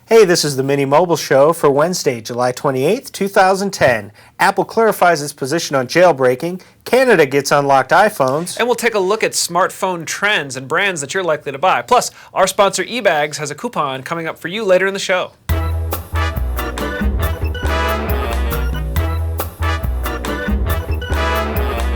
Hey, this is the Mini Mobile Show for Wednesday, July 28th, 2010. Apple clarifies its position on jailbreaking. Canada gets unlocked iPhones. And we'll take a look at smartphone trends and brands that you're likely to buy. Plus, our sponsor eBags has a coupon coming up for you later in the show.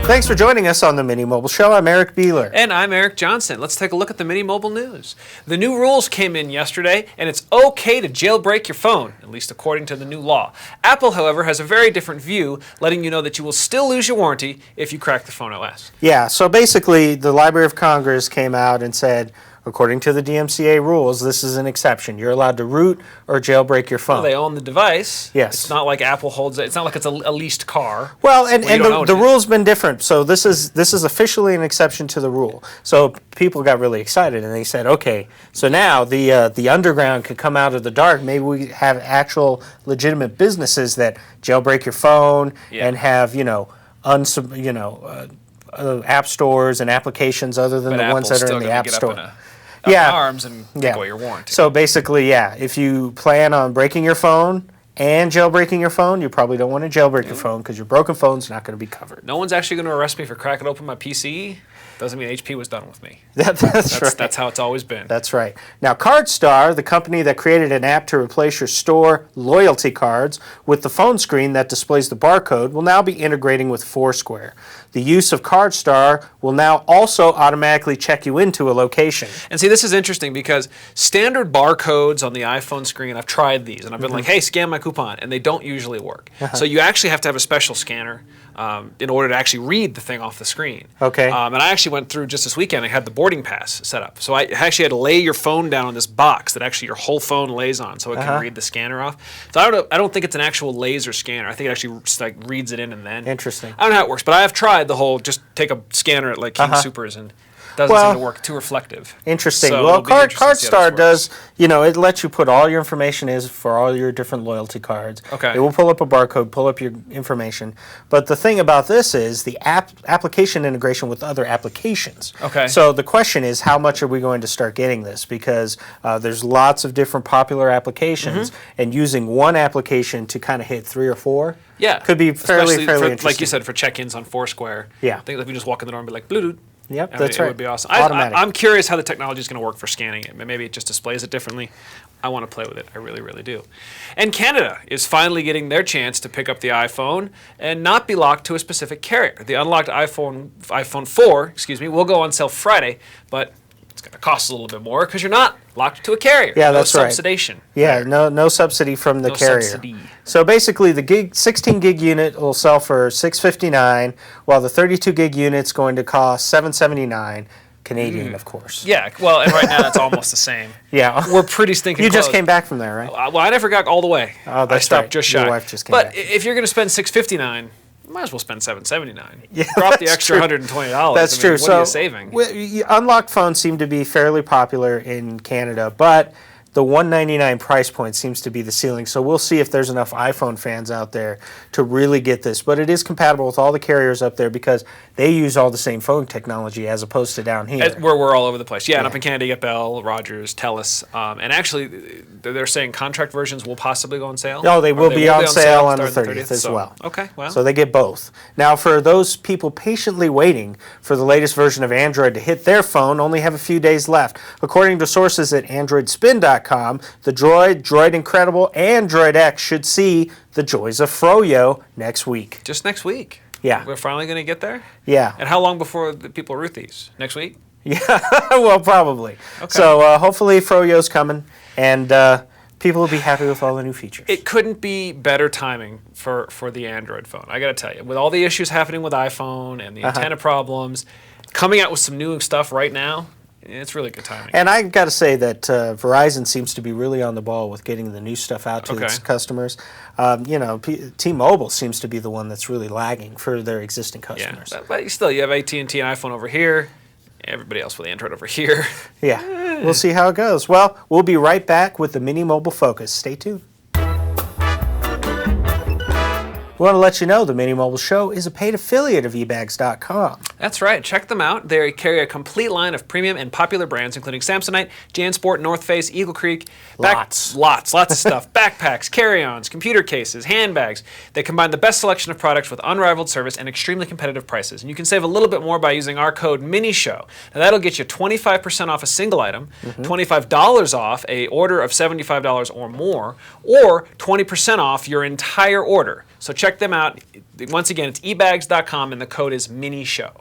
Thanks for joining us on the Mini Mobile Show. I'm Eric Beeler. And I'm Eric Johnson. Let's take a look at the Mini Mobile news. The new rules came in yesterday, and it's okay to jailbreak your phone, at least according to the new law. Apple, however, has a very different view, letting you know that you will still lose your warranty if you crack the phone OS. Yeah, so basically the Library of Congress came out and said, according to the DMCA rules, this is an exception. You're allowed to root or jailbreak your phone. Well, they own the device. Yes. It's not like Apple holds it. It's not like it's a leased car. Well, and the rule's been different. So this is officially an exception to the rule. So people got really excited and they said, okay, so now the underground could come out of the dark. Maybe we have actual legitimate businesses that jailbreak your phone and have app stores and applications other than the ones that are in the App Store. Up in arms and take away your warranty. So basically, if you plan on breaking your phone and jailbreaking your phone, you probably don't want to jailbreak your phone because your broken phone's not going to be covered. No one's actually going to arrest me for cracking open my PC. Doesn't mean HP was done with me. That's right. That's how it's always been. That's right. Now, CardStar, the company that created an app to replace your store loyalty cards with the phone screen that displays the barcode, will now be integrating with Foursquare. The use of CardStar will now also automatically check you into a location. And see, this is interesting because standard barcodes on the iPhone screen, I've tried these, and I've been like, hey, scan my coupon, and they don't usually work. So you actually have to have a special scanner in order to actually read the thing off the screen. Okay. And I actually went through just this weekend. I had the boarding pass set up. So I actually had to lay your phone down on this box that actually your whole phone lays on so it can read the scanner off. So I don't think it's an actual laser scanner. I think it actually just, reads it in and then. Interesting. I don't know how it works, but I have tried the whole just take a scanner at like King Soopers and doesn't seem to work. Too reflective. Interesting. So well, CardStar does, it lets you put all your information for all your different loyalty cards. Okay. It will pull up a barcode, pull up your information. But the thing about this is the application integration with other applications. Okay. So the question is, how much are we going to start getting this? Because there's lots of different popular applications, and using one application to kind of hit 3 or 4 could be fairly interesting. Like you said, for check-ins on Foursquare. Yeah. I think if you just walk in the door and be like, Bluetooth. Yep, that's right. It would be awesome. Automatic. I'm curious how the technology is going to work for scanning it. Maybe it just displays it differently. I want to play with it. I really, really do. And Canada is finally getting their chance to pick up the iPhone and not be locked to a specific carrier. The unlocked iPhone 4, will go on sale Friday, but it's going to cost a little bit more because you're not locked to a carrier. Yeah, that's right. No subsidization. Yeah, no subsidy from the carrier. Subsidy. So basically, the 16 gig unit will sell for $659, while the 32 gig unit's going to cost $779 Canadian, of course. Yeah, well, and right now that's almost the same. Yeah, we're pretty stinking You close. just came back from there, right? Well, I never got all the way. Oh, that's I stopped right. just shy. Your wife just came but back. If you're going to spend $659, you might as well spend $779. Yeah, drop the extra $120. That's true. What are you saving? Unlocked phones seem to be fairly popular in Canada, but the $199 price point seems to be the ceiling. So we'll see if there's enough iPhone fans out there to really get this. But it is compatible with all the carriers up there because they use all the same phone technology as opposed to down here. Where we're all over the place. Yeah, and up in Canada you get Bell, Rogers, TELUS. And actually, they're saying contract versions will possibly go on sale? No, they will be on sale on the 30th as well. Okay, well. So they get both. Now, for those people patiently waiting for the latest version of Android to hit their phone, only have a few days left. According to sources at AndroidSpin.com, the Droid Incredible, and Droid X should see the joys of FroYo next week. Just next week? Yeah. We're finally going to get there? Yeah. And how long before the people root these? Next week? Yeah, well, probably. Okay. So hopefully FroYo's coming, and people will be happy with all the new features. It couldn't be better timing for the Android phone. I got to tell you, with all the issues happening with iPhone and the antenna problems, coming out with some new stuff right now, it's really good timing. And I got to say that Verizon seems to be really on the ball with getting the new stuff out to its customers. T-Mobile seems to be the one that's really lagging for their existing customers. Yeah, but still, you have AT&T and iPhone over here. Everybody else with Android over here. Yeah, we'll see how it goes. Well, we'll be right back with the Mini Mobile Focus. Stay tuned. We want to let you know the Mini Mobile Show is a paid affiliate of ebags.com. That's right. Check them out. They carry a complete line of premium and popular brands, including Samsonite, JanSport, North Face, Eagle Creek. Lots of stuff. Backpacks, carry-ons, computer cases, handbags. They combine the best selection of products with unrivaled service and extremely competitive prices. And you can save a little bit more by using our code MINISHOW. Now, that'll get you 25% off a single item, $25 off a order of $75 or more, or 20% off your entire order. So check them out. Once again, it's ebags.com and the code is MINISHOW.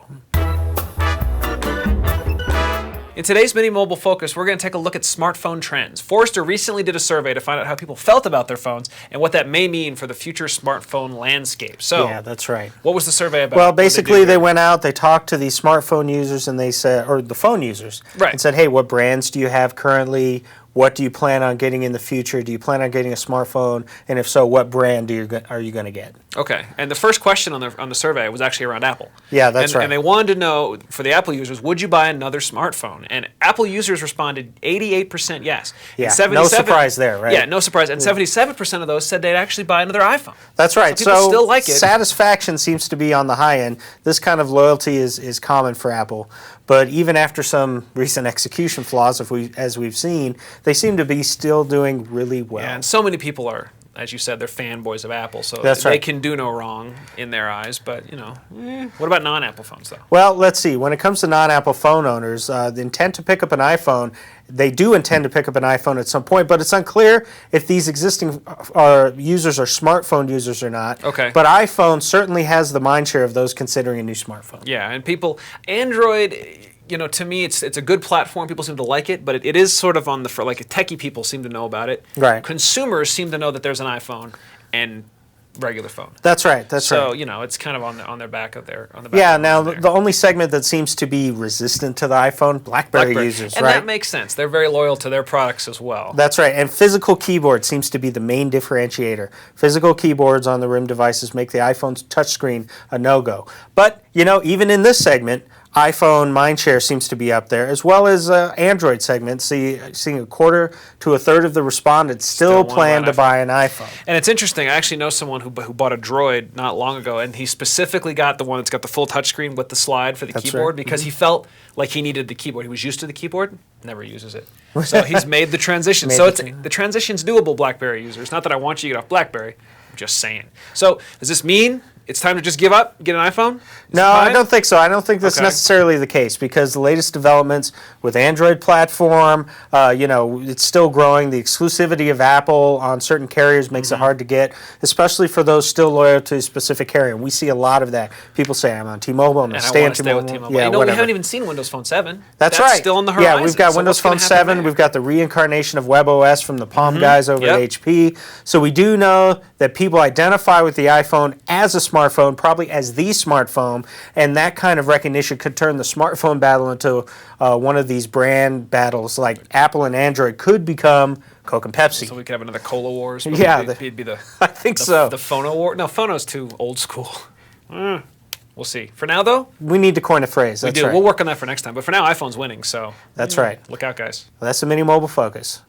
In today's Mini Mobile Focus, we're going to take a look at smartphone trends. Forrester recently did a survey to find out how people felt about their phones and what that may mean for the future smartphone landscape. So, yeah, that's right. What was the survey about? Well, basically, they went out, they talked to these smartphone users, and they said, or the phone users, and said, hey, what brands do you have currently? What do you plan on getting in the future? Do you plan on getting a smartphone? And if so, what brand are you going to get? Okay. And the first question on the survey was actually around Apple. Yeah, that's right. And they wanted to know, for the Apple users, would you buy another smartphone? And Apple users responded 88% yes. Yeah, no surprise there, right? Yeah, no surprise. And 77% of those said they'd actually buy another iPhone. That's right. So people still like it. Satisfaction seems to be on the high end. This kind of loyalty is common for Apple. But even after some recent execution flaws, as we've seen, they seem to be still doing really well. Yeah, and so many people are, as you said, they're fanboys of Apple, so they can do no wrong in their eyes. But, you know, what about non-Apple phones, though? Well, let's see. When it comes to non-Apple phone owners, the intent to pick up an iPhone, they do intend to pick up an iPhone at some point, but it's unclear if these existing users are smartphone users or not. Okay. But iPhone certainly has the mindshare of those considering a new smartphone. Yeah, and Android, you know, to me, it's a good platform. People seem to like it, but it is sort of for techie people seem to know about it. Right. Consumers seem to know that there's an iPhone and regular phone. That's right. So, you know, it's kind of on their back of their Yeah. Now the only segment that seems to be resistant to the iPhone, BlackBerry users, and right? that makes sense. They're very loyal to their products as well. That's right. And physical keyboard seems to be the main differentiator. Physical keyboards on the RIM devices make the iPhone's touchscreen a no-go. But you know, even in this segment, iPhone mindshare seems to be up there, as well as Android segment. Seeing a quarter to a third of the respondents still plan to buy an iPhone. And it's interesting. I actually know someone who bought a Droid not long ago, and he specifically got the one that's got the full touchscreen with the slide for the keyboard because he felt like he needed the keyboard. He was used to the keyboard, never uses it. So he's made the transition. The transition's doable, BlackBerry users. Not that I want you to get off BlackBerry. I'm just saying. So does this mean it's time to just give up, get an iPhone? No, I don't think so. I don't think that's necessarily the case because the latest developments with Android platform, you know, it's still growing. The exclusivity of Apple on certain carriers makes it hard to get, especially for those still loyal to a specific carrier. And we see a lot of that. People say, I'm on T-Mobile, I'm going to stay on T-Mobile. Yeah, we haven't even seen Windows Phone 7. That's right. Still on the horizon. Yeah, we've got Windows Phone 7. We've got the reincarnation of WebOS from the Palm guys over at HP. So we do know that people identify with the iPhone as a smartphone, probably as the smartphone, and that kind of recognition could turn the smartphone battle into one of these brand battles, like Apple and Android could become Coke and Pepsi. So we could have another Cola Wars. Yeah, it'd be the I think so. The Phono War. No, Phono's too old school. We'll see. For now, though, we need to coin a phrase. We do. Right. We'll work on that for next time. But for now, iPhone's winning. So that's right. Look out, guys. Well, that's the Mini Mobile Focus.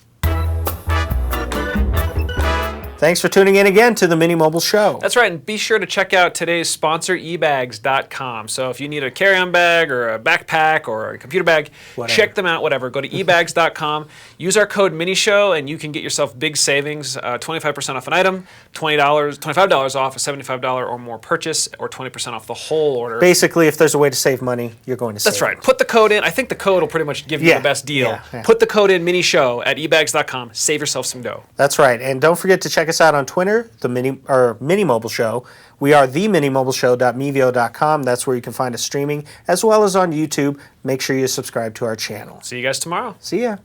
Thanks for tuning in again to the Mini Mobile Show. That's right, and be sure to check out today's sponsor, ebags.com. So if you need a carry-on bag or a backpack or a computer bag, check them out, whatever. Go to ebags.com, use our code MINISHOW, and you can get yourself big savings, 25% off an item, $25 off a $75 or more purchase, or 20% off the whole order. Basically, if there's a way to save money, you're going to save That's right. Put the code in. I think the code will pretty much give you the best deal. Yeah. Put the code in MINISHOW at ebags.com. Save yourself some dough. That's right. And don't forget to check us out on Twitter, the Mini Mobile Show. We are theminimobileshow.mevio.com. That's where you can find us streaming, as well as on YouTube. Make sure you subscribe to our channel. See you guys tomorrow. See ya.